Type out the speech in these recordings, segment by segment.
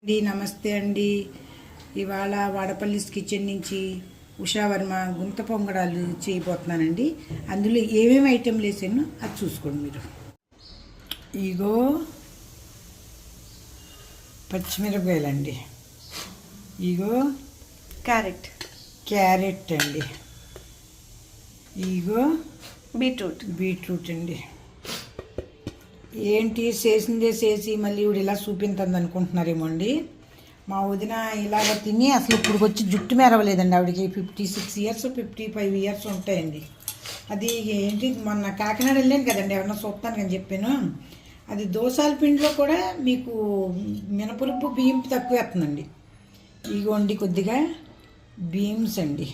నమస్తే అండి. ఇవాళ వాడపల్లిస్ కిచెన్ నుంచి ఉషావర్మ గుంత పొంగడాలు చేయబోతున్నానండి. అందులో ఏమేమి ఐటెంలు వేసాను అది చూసుకోండి మీరు. ఇగో పచ్చిమిరపకాయలండి, ఇగో క్యారెట్ అండి, ఇగో బీట్రూట్ అండి. ఏంటి చేసిందే చేసి మళ్ళీ ఇవిడ ఇలా చూపించింది అనుకుంటున్నారేమో అండి. మా వదిన ఇలాగ తిని అసలు ఇప్పుడు వచ్చి జుట్టు మెరవలేదండి. ఆవిడకి 56 ఇయర్స్ 55 ఇయర్స్ ఉంటాయండి. అది ఏంటి మొన్న కాకినాడ వెళ్ళాను కదండి, ఎవరన్నా చూస్తాను అని చెప్పాను. అది దోసాల పిండిలో కూడా మీకు మినపరుపు బియ్యం తక్కువ వేస్తుందండి. ఇగోండి కొద్దిగా బీన్స్ అండి.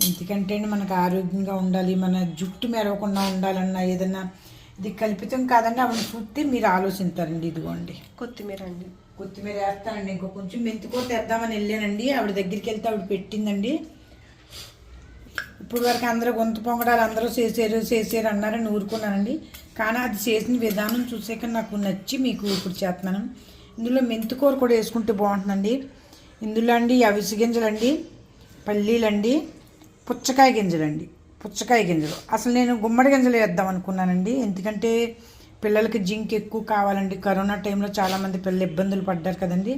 ఎందుకంటే మనకు ఆరోగ్యంగా ఉండాలి, మన జుట్టు మెరవకుండా ఉండాలన్నా ఏదన్నా ఇది కల్పితం కాదండి. ఆవిడ చూస్తే మీరు ఆలోచిస్తారండి. ఇదిగోండి కొత్తిమీర వేస్తానండి. ఇంకో కొంచెం మెంతికూర తెద్దామని వెళ్ళానండి. ఆవిడ దగ్గరికి వెళ్తే ఆవిడ పెట్టిందండి. ఇప్పుడు వరకు అందరూ గొంతు పొంగడాలు అందరూ చేసారు అన్నారని ఊరుకున్నానండి. కానీ అది చేసిన విధానం చూసాక నాకు నచ్చి మీకు ఇప్పుడు చేస్తున్నాను. ఇందులో మెంతికూర కూడా వేసుకుంటే బాగుంటుందండి. ఇందులో అండి అవిసె గింజలండి, పల్లీలండి, పుచ్చకాయ గింజలు. అసలు నేను గుమ్మడి గింజలు వేద్దాం అనుకున్నానండి. ఎందుకంటే పిల్లలకి జింక్ ఎక్కువ కావాలండి. కరోనా టైంలో చాలామంది పిల్లలు ఇబ్బందులు పడ్డారు కదండి.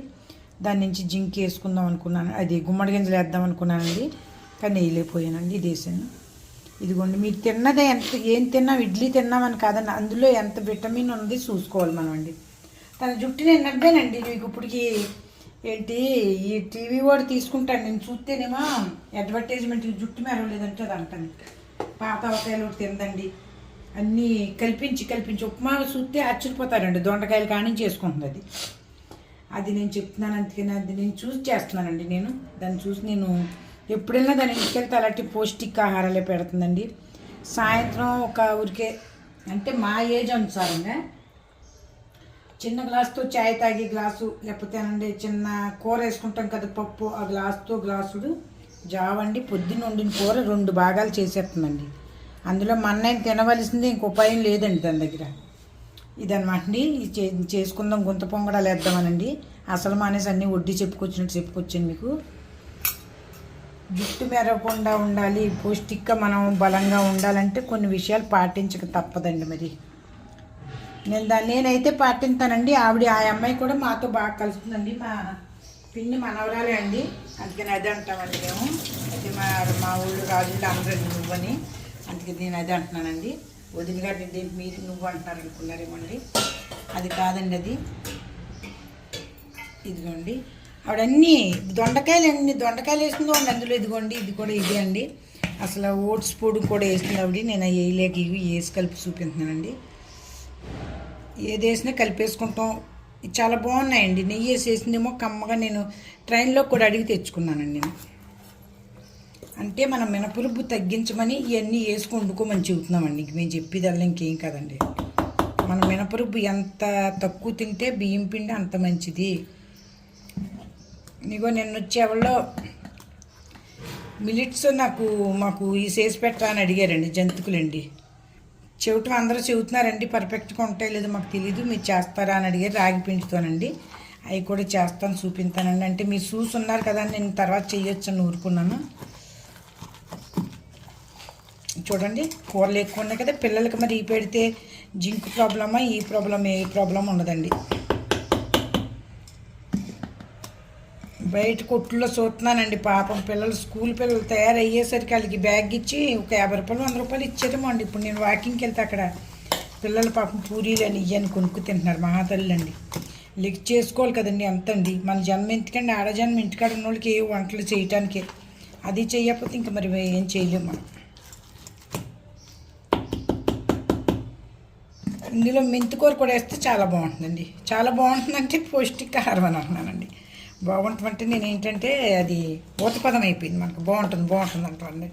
దాని నుంచి జింక్ వేసుకుందాం అనుకున్నాను, అది గుమ్మడి గింజలు వేద్దాం అనుకున్నానండి. కానీ వేయలేకపోయానండి. ఇది వేసాను. ఇదిగోండి మీరు తిన్నదే ఏం తిన్నాం, ఇడ్లీ తిన్నామని కాదండి, అందులో ఎంత విటమిన్ ఉంది చూసుకోవాలి మనం అండి. తన జుట్టు నేను నవ్వానండి. మీకు ఇప్పటికి ఏంటి ఈ టీవీ వాడు తీసుకుంటాను, నేను చూస్తేనేమో అడ్వర్టైజ్మెంట్ జుట్టు మెరవలేదంటే అది అంటాను. పాత అవకాయలు తిందండి, అన్నీ కల్పించి ఉప్మా చూస్తే ఆశ్చర్యపోతారండి. దొండకాయలు కానించి చేసుకుంటుంది అది నేను చెప్తున్నాను. అందుకని అది నేను చూసి చేస్తున్నానండి. దాన్ని చూసి నేను ఎప్పుడైనా దాని ఇంటికి వెళ్తే అలాంటి పౌష్టికాహారాలే పెడుతుందండి. సాయంత్రం ఒక ఊరికే అంటే మా ఏజ్ అనుసారంగా చిన్న గ్లాసుతో చాయ్ తాగే గ్లాసు, లేకపోతే అనండి చిన్న కూర వేసుకుంటాం కదా పప్పు, ఆ గ్లాసుడు జావండి. పొద్దున్న వండిన కూర 2 భాగాలు చేసేస్తుందండి. అందులో మన్నైనా తినవలసింది ఇంకో ఉపాయం లేదండి దాని దగ్గర. ఇదనమాట అండి. చేసుకుందాం గుంత పొంగడాలు వేద్దామనండి. అసలు మానేసి అన్నీ వడ్డీ చెప్పుకొచ్చాను మీకు. జుట్టు మెరవకుండా ఉండాలి, పౌష్టికంగా మనం బలంగా ఉండాలంటే కొన్ని విషయాలు పాటించక తప్పదండి. మరి నేనైతే పాటిస్తానండి. ఆ అమ్మాయి కూడా మాతో బాగా కలుస్తుందండి. మా పిన్ని మనవరాలే అండి, అందుకని అదే అంటామండి మేము. అయితే మా ఊళ్ళో రాజులు అందరూ నువ్వని, అందుకే నేను అదే అంటున్నానండి. వదిన గారు మీరు నువ్వు అంటున్నారు అనుకున్నారేమో అండి. అది కాదండి, అది ఇదిగోండి. ఆవిడన్నీ దొండకాయలు వేసిందో అండి అందులో. ఇదిగోండి ఇది కూడా ఇదే అండి. అసలు ఓట్స్ పొడి కూడా వేస్తుంది ఆవిడ. నేను వేయలేక ఇవి వేసి కలిపి చూపిస్తున్నానండి. ఏది వేసినా కలిపేసుకుంటాం. చాలా బాగున్నాయండి. నెయ్యి వేసేసిందేమో కమ్మగా. నేను ట్రైన్లో కూడా అడిగి తెచ్చుకున్నానండి. నేను అంటే మనం మినపరుపు తగ్గించమని ఇవన్నీ వేసుకొని వండుకోమని చెబుతున్నామండి. మేము చెప్పేదల్లా ఇంకేం కాదండి. మన మినపరుపు ఎంత తక్కువ తింటే బియ్యం పిండి అంత మంచిది. నీకో నిన్న వచ్చి ఎవరో మిలిట్స్ మాకు ఈ చేసి పెట్టరా అని అడిగారండి. జంతుకులండి. చెవిటం అందరూ చెబుతున్నారండి, పర్ఫెక్ట్గా ఉంటాయి లేదో మాకు తెలీదు, మీరు చేస్తారా అని అడిగారు. రాగి పిండితోనండి. అవి కూడా చేస్తాను, చూపిస్తానండి. అంటే మీరు చూస్తున్నారు కదా అని నేను తర్వాత చేయొచ్చు అని ఊరుకున్నాను. చూడండి కూరలు ఎక్కువ ఉన్నాయి కదా పిల్లలకి. మరి ఈ పెడితే జింక్ ప్రాబ్లమా ఏ ప్రాబ్లం ఉండదండి. బయట కొట్టుల్లో చూస్తున్నానండి. పాపం స్కూల్ పిల్లలు తయారయ్యేసరికి వాళ్ళకి బ్యాగ్ ఇచ్చి ఒక 50 రూపాయలు 100 రూపాయలు ఇచ్చేదేమో అండి. ఇప్పుడు నేను వాకింగ్కి వెళ్తే అక్కడ పిల్లలు పాపం పూరీలు అని ఇయ్యని కొనుక్కు తింటున్నారు. మహాతల్లి అండి. లెక్ చేసుకోవాలి కదండి అంతండి. మన జన్మ ఎందుకండి, ఆడజన్మ ఇంటికాడ ఉన్న వాళ్ళకి ఏ వంటలు చేయటానికే. అది చేయకపోతే ఇంకా మరి ఏం చేయలేము మనం. ఇందులో మెంతికూర కూడా వేస్తే చాలా బాగుంటుందండి. చాలా బాగుంటుందంటే పౌష్టికాహారం అని అంటున్నానండి. బాగుంటుందంటే నేను ఏంటంటే అది ఊతపదం అయిపోయింది మనకు. బాగుంటుంది అంటారండి.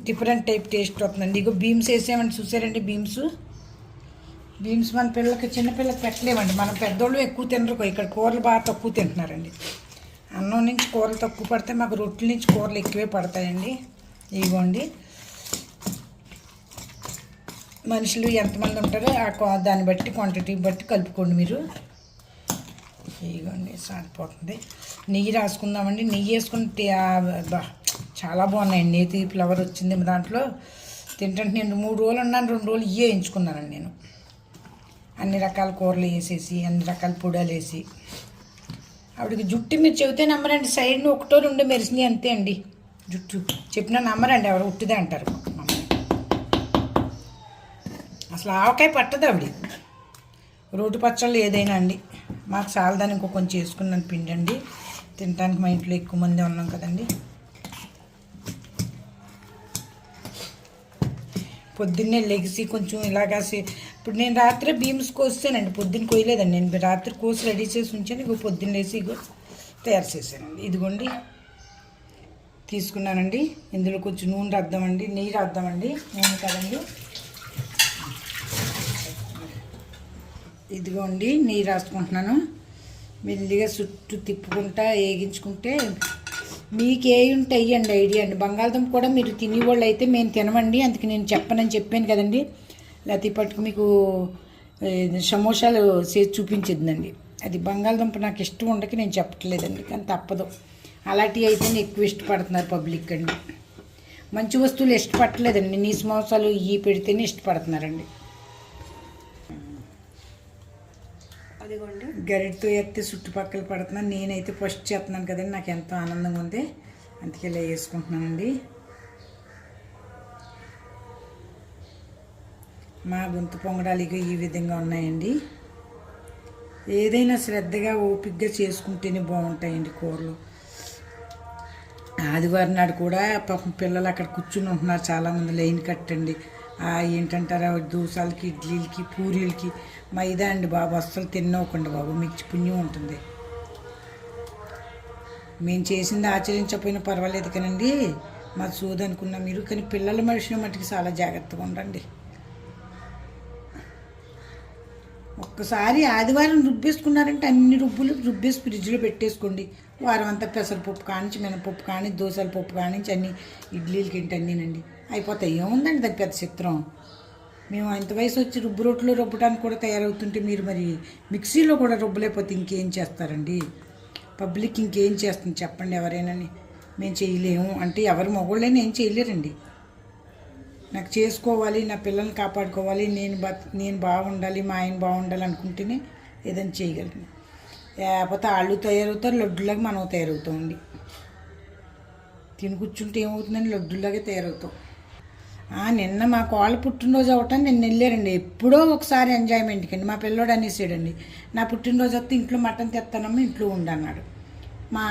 డిఫరెంట్ టైప్ టేస్ట్ వస్తుందండి. ఇగో బీన్స్ వేసామండి. చూసారండి బీన్స్ మన పిల్లలకి చిన్నపిల్లలకి పెట్టలేమండి. మన పెద్దోళ్ళు ఎక్కువ తినరు. ఇక్కడ కూరలు బాగా తక్కువ తింటున్నారండి. అన్నం నుంచి కూరలు తక్కువ పడితే మాకు రొట్టెల నుంచి కూరలు ఎక్కువే పడతాయండి. ఇదిగోండి మనుషులు ఎంతమంది ఉంటారో దాన్ని బట్టి క్వాంటిటీ బట్టి కలుపుకోండి మీరు. ఇదిగోండి సారిపోతుంది. నెయ్యి రాసుకుందామండి. నెయ్యి వేసుకుంటే చాలా బాగున్నాయండి. నేతి ఫ్లవర్ వచ్చింది దాంట్లో. తింటుంటే నేను 3 రోజులు ఉన్నాను, 2 రోజులు ఇవే వేయించుకున్నానండి నేను. అన్ని రకాల కూరలు వేసేసి అన్ని రకాల పొడాలు వేసి. ఆవిడకి జుట్టు మీరు చెబితే నమ్మరండి, సైడ్ని 1 or 2 మెరిసినాయి అంతే అండి. జుట్టు చెప్పినా నమ్మరండి, ఎవరు ఉట్టిదే అంటారు. అసలు ఆవకాయ పట్టదు ఆవిడ. రోటి పచ్చళ్ళు ఏదైనా అండి. మాకు చాలదని ఇంకో కొంచెం వేసుకున్నాను పిండి అండి. తినడానికి మా ఇంట్లో ఎక్కువ మంది ఉన్నాం కదండి. పొద్దున్నే లెగిసి కొంచెం ఇలాగాసి ఇప్పుడు నేను రాత్రి బీమ్స్ కోసానండి. పొద్దున్న కోయలేదండి, నేను రాత్రి కోసి రెడీ చేసి ఉంచాను. ఇగో పొద్దున్న వేసి ఇగో తయారు చేశానండి. ఇదిగోండి తీసుకున్నానండి. ఇందులో కొంచెం నూనె రాద్దామండి, నెయ్యి రాద్దామండి. నూనె కదండి. ఇదిగోండి నెయ్యి రాసుకుంటున్నాను. మెల్లిగా చుట్టూ తిప్పుకుంటా వేగించుకుంటే మీకు ఏ ఉంటే అయ్యండి ఐడియా అండి. బంగాళదుంప కూడా మీరు తినేవాళ్ళు అయితే మేము తినమండి, అందుకే నేను చెప్పనని చెప్పాను కదండి. లేకపోతే పట్టుకు మీకు సమోసాలు చేసి చూపించిందండి. అది బంగాళదుంప నాకు ఇష్టం ఉండక నేను చెప్పట్లేదండి, కానీ తప్పదు. అలాంటివి అయితే ఎక్కువ ఇష్టపడుతున్నారు పబ్లిక్ అండి. మంచి వస్తువులు ఇష్టపడట్లేదండి, నీ సమోసాలు ఇవి పెడితేనే ఇష్టపడుతున్నారండి. గరిటతో ఎత్తే చుట్టుపక్కల పడుతున్నాను. నేనైతే ఫస్ట్ చేస్తున్నాను కదండి, నాకు ఎంతో ఆనందంగా ఉంది, అందుకే ఇలా వేసుకుంటున్నానండి. మా గొంతు పొంగడాలు ఈ విధంగా ఉన్నాయండి. ఏదైనా శ్రద్ధగా ఓపికగా చేసుకుంటేనే బాగుంటాయండి కూరలు. ఆదివారం నాడు కూడా పాపం పిల్లలు అక్కడ కూర్చుని ఉంటున్నారు చాలామంది, లైన్ కట్టండి. ఏంటంటారా దోశలకి, ఇడ్లీలకి, పూరీలకి మైదా అండి బాబు, అస్సలు తినవ్వకండి బాబు, మీకు పుణ్యం ఉంటుంది. మేము చేసింది ఆచరించకపోయినా పర్వాలేదు కానండి, మా సోది అనుకున్నా మీరు. కానీ పిల్లల మనిషిని మట్టుకు చాలా జాగ్రత్తగా ఉండండి. ఒక్కసారి ఆదివారం రుబ్బేసుకున్నారంటే అన్ని రుబ్బేసి ఫ్రిడ్జ్లో పెట్టేసుకోండి. వారం అంతా పెసరపప్పు కానించి, మినపప్పు కానీ, దోశల పప్పు కానించి అన్ని ఇడ్లీలకి ఏంటి అన్నీనండి అయిపోతాయి. ఏముందండి దాని పెద్ద చిత్రం. మేము ఇంత వయసు వచ్చి రోట్లో రుబ్బడానికి కూడా తయారవుతుంటే మీరు మరి మిక్సీలో కూడా రుబ్బలేకపోతే ఇంకేం చేస్తారండి? పబ్లిక్ ఇంకేం చేస్తుంది చెప్పండి ఎవరైనాని. మేము చేయలేము అంటే ఎవరు మగవాళ్ళైనా ఏం చేయలేరండి. నాకు చేసుకోవాలి, నా పిల్లల్ని కాపాడుకోవాలి, నేను బాగుండాలి, మా ఆయన బాగుండాలి అనుకుంటేనే ఏదైనా చేయగలను. లేకపోతే వాళ్ళు తయారవుతారు, లడ్డులాగా మనం తయారవుతామండి. తిని కూర్చుంటే ఏమవుతుందని లడ్డులాగే తయారవుతాం. నిన్న మా కోళ్ళ పుట్టినరోజు అవటాన్ని నిన్న వెళ్ళారండి. ఎప్పుడో ఒకసారి ఎంజాయ్మెంట్కి అండి. మా పిల్లోడు అనేసాడండి, నా పుట్టినరోజు వస్తే ఇంట్లో మటన్ తెస్తానమ్మా, ఇంట్లో ఉండన్నాడు. మా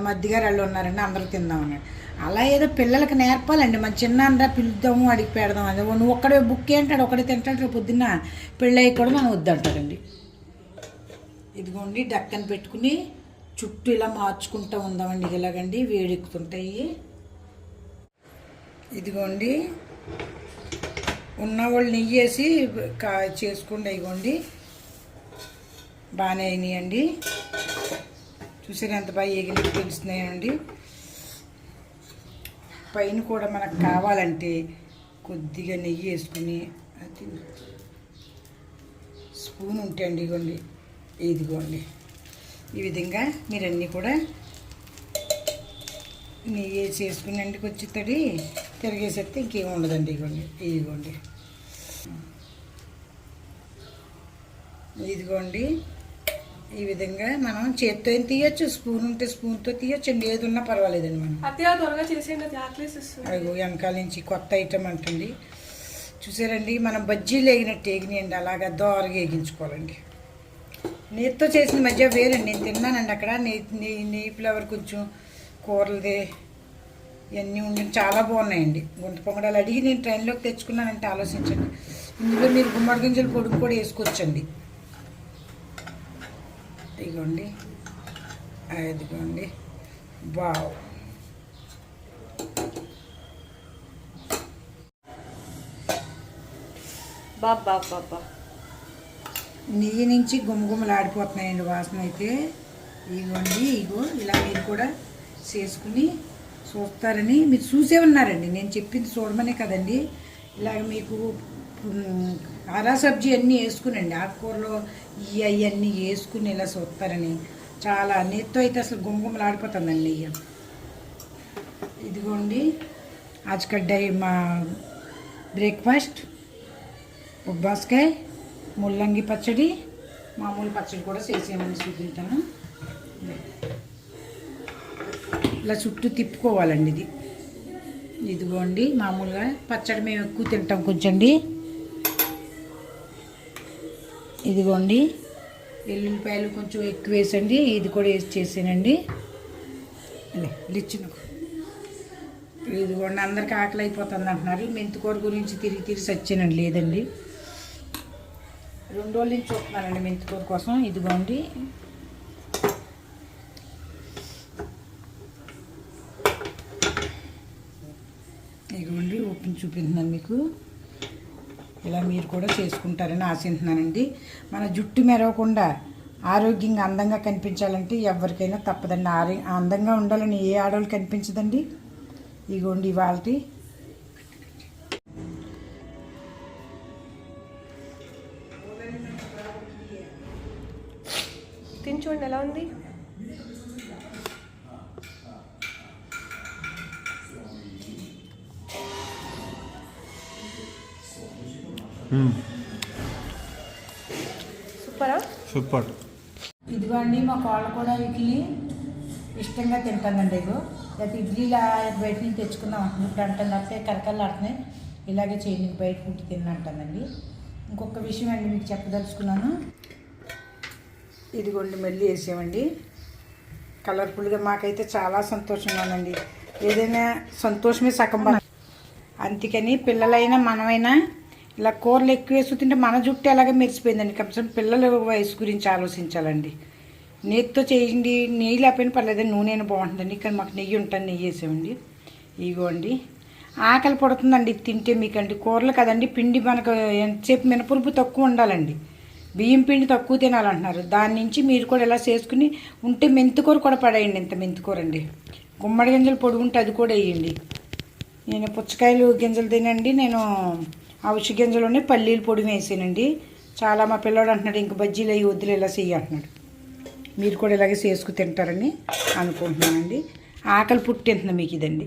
మధ్యగారు వాళ్ళు ఉన్నారండి, అందరూ తిందామన్నాడు. అలా ఏదో పిల్లలకి నేర్పాలండి. మన చిన్న పిలుద్దాము, అడిగి పెడదాం అని. నువ్వు ఒక్కడే బుక్ ఏంటాడు, ఒకడే తింటాడు, రేపు పొద్దున్న పెళ్ళయి కూడా మనం వద్దంటాడండి. ఇదిగోండి డక్కని పెట్టుకుని చుట్టూ ఇలా మార్చుకుంటూ ఉందామండి. ఇలాగండి వేడెక్కుతుంటాయి. ఇదిగోండి ఉన్నవాళ్ళు నెయ్యి వేసి చేసుకోండి. ఇదిగోండి బాగానే అయినాయండి. చూసారు ఎంత బాగా ఎగిరి తెలుస్తున్నాయండి. పైన కూడా మనకు కావాలంటే కొద్దిగా నెయ్యి వేసుకుని, అది స్పూన్ ఉంటాయండి. ఇదిగోండి ఈ విధంగా మీరన్నీ కూడా నెయ్యి వేసి వేసుకుని కొంచెం తడి తిరిగేసేస్తే ఇంకేం ఉండదండి. ఇదిగోండి ఈ విధంగా మనం చేత్తో ఏం తీయచ్చు, స్పూన్ ఉంటే స్పూన్తో తీయచ్చండి, ఏది ఉన్నా పర్వాలేదండి. మనం అదిగో వెనకాల నుంచి కొత్త ఐటమ్ అంటుంది. చూసారండి మనం బజ్జీలు వేగినట్టు వేగినాయండి. అలాగా దోరగా వేగించుకోవాలండి. నెయ్యితో చేసిన మధ్య వేరండి. నేను తిన్నానండి అక్కడ నెయ్యి ఫ్లేవర్ కొంచెం కూరలదే ఇవన్నీ ఉండి చాలా బాగున్నాయండి. గుంట పొంగడాలు అడిగి నేను ట్రైన్లోకి తెచ్చుకున్నానంటే ఆలోచించండి. ఇందులో మీరు గుమ్మడి గింజలు పొడుగు కూడా వేసుకోవచ్చండి. ఇదిగోండి బావ్. నెయ్యి నుంచి గుమ్మగుమ్మలు ఆడిపోతున్నాయండి వాసన అయితే. ఇగో ఇలా మీరు కూడా చేసుకుని చూస్తారని మీరు చూసే ఉన్నారండి. నేను చెప్పింది చూడమనే కదండి. ఇలాగ మీకు హరా సబ్జీ అన్నీ వేసుకునండి, ఆకుకూరలో అవన్నీ వేసుకుని ఇలా చూస్తారని చాలా నెత్తో అయితే అసలు గుమ్మగుమ్మలాడిపోతుందండి నెయ్యి. ఇదిగోండి ఆజకడ్డాయి మా బ్రేక్ఫాస్ట్. ఉబ్బాస్కాయ, ముల్లంగి పచ్చడి, మామూలు పచ్చడి కూడా చేసేయమని చూపించాను. ఇలా చుట్టూ తిప్పుకోవాలండి ఇది. ఇదిగోండి మామూలుగా పచ్చడి మేము ఎక్కువ తింటాం కొంచెండి. ఇదిగోండి వెల్లుల్లిపాయలు కొంచెం ఎక్కువ వేసండి, ఇది కూడా వేసి చేసానండి. లిచ్చిన ఇదిగోండి అందరికి ఆకలి అయిపోతుంది అంటున్నారు. మెంతికూర గురించి తిరిగి సచ్చానండి, లేదండి 2 రోజుల నుంచి చూస్తున్నానండి మెంతికూర కోసం. ఇదిగోండి ఇదిగోండి ఓపెన్ చూపించాను మీకు. ఇలా మీరు కూడా చేసుకుంటారని ఆశిస్తున్నానండి. మన జుట్టు మెరవకుండా ఆరోగ్యంగా అందంగా కనిపించాలంటే ఎవరికైనా తప్పదండి. అందంగా ఉండాలని ఏ ఆడవాళ్ళు కనిపించదండి. ఇదిగోండి ఇవాళ తిని చూడండి ఎలా ఉంది. సూపరా? సూపర్. ఇదిగోండి మా కోళ్ళ కూడా వీటిని ఇష్టంగా తింటానండి. ఇగో లేకపోతే ఇడ్లీలా బయట నుంచి తెచ్చుకుందాం ఇప్పుడు అంటుంది, అట్టే కరకలు ఆడుతున్నాయి. ఇలాగే చేయండి, బయట ఫుడ్ తిన్నంటానండి. ఇంకొక విషయం అండి మీకు చెప్పదలుచుకున్నాను. ఇదిగోండి మళ్ళీ వేసామండి కలర్ఫుల్గా. మాకైతే చాలా సంతోషంగా ఉందండి. ఏదైనా సంతోషమే సగం. అందుకని పిల్లలైనా మనమైనా ఇలా కూరలు ఎక్కువ వేసి తింటే మన జుట్టు ఎలాగ మెరిసిపోయిందండి. కొంచెం పిల్లల వయసు గురించి ఆలోచించాలండి. నెయ్యితో చేయండి, నెయ్యి లేకపోయినా పర్లేదు, నూనె బాగుంటుందండి. ఇక్కడ మాకు నెయ్యి ఉంటుంది, నెయ్యి వేసామండి. ఇగోండి ఆకలి పడుతుందండి తింటే మీకండి. కూరలు కదండి, పిండి మనకు ఎంతసేపు మినపరుపు తక్కువ ఉండాలండి, బియ్యం పిండి తక్కువ తినాలంటున్నారు. దాని నుంచి మీరు కూడా ఇలా చేసుకుని ఉంటే మెంతికూర కూడా పడేయండి. ఇంత మెంతికూర అండి, గుమ్మడి గింజలు పొడుగుంటే అది కూడా వేయండి. నేను పుచ్చకాయలు గింజలు తినండి, నేను అవిసి గింజలోనే పల్లీలు పొడి వేసానండి. చాలా మా పిల్లడు అంటున్నాడు ఇంక బజ్జీలు అవి వద్దులు ఇలా చెయ్యి అంటున్నాడు. మీరు కూడా ఇలాగే చేసుకు తింటారని అనుకుంటున్నానండి. ఆకలి పుట్టింటుంది మీకు ఇదండి.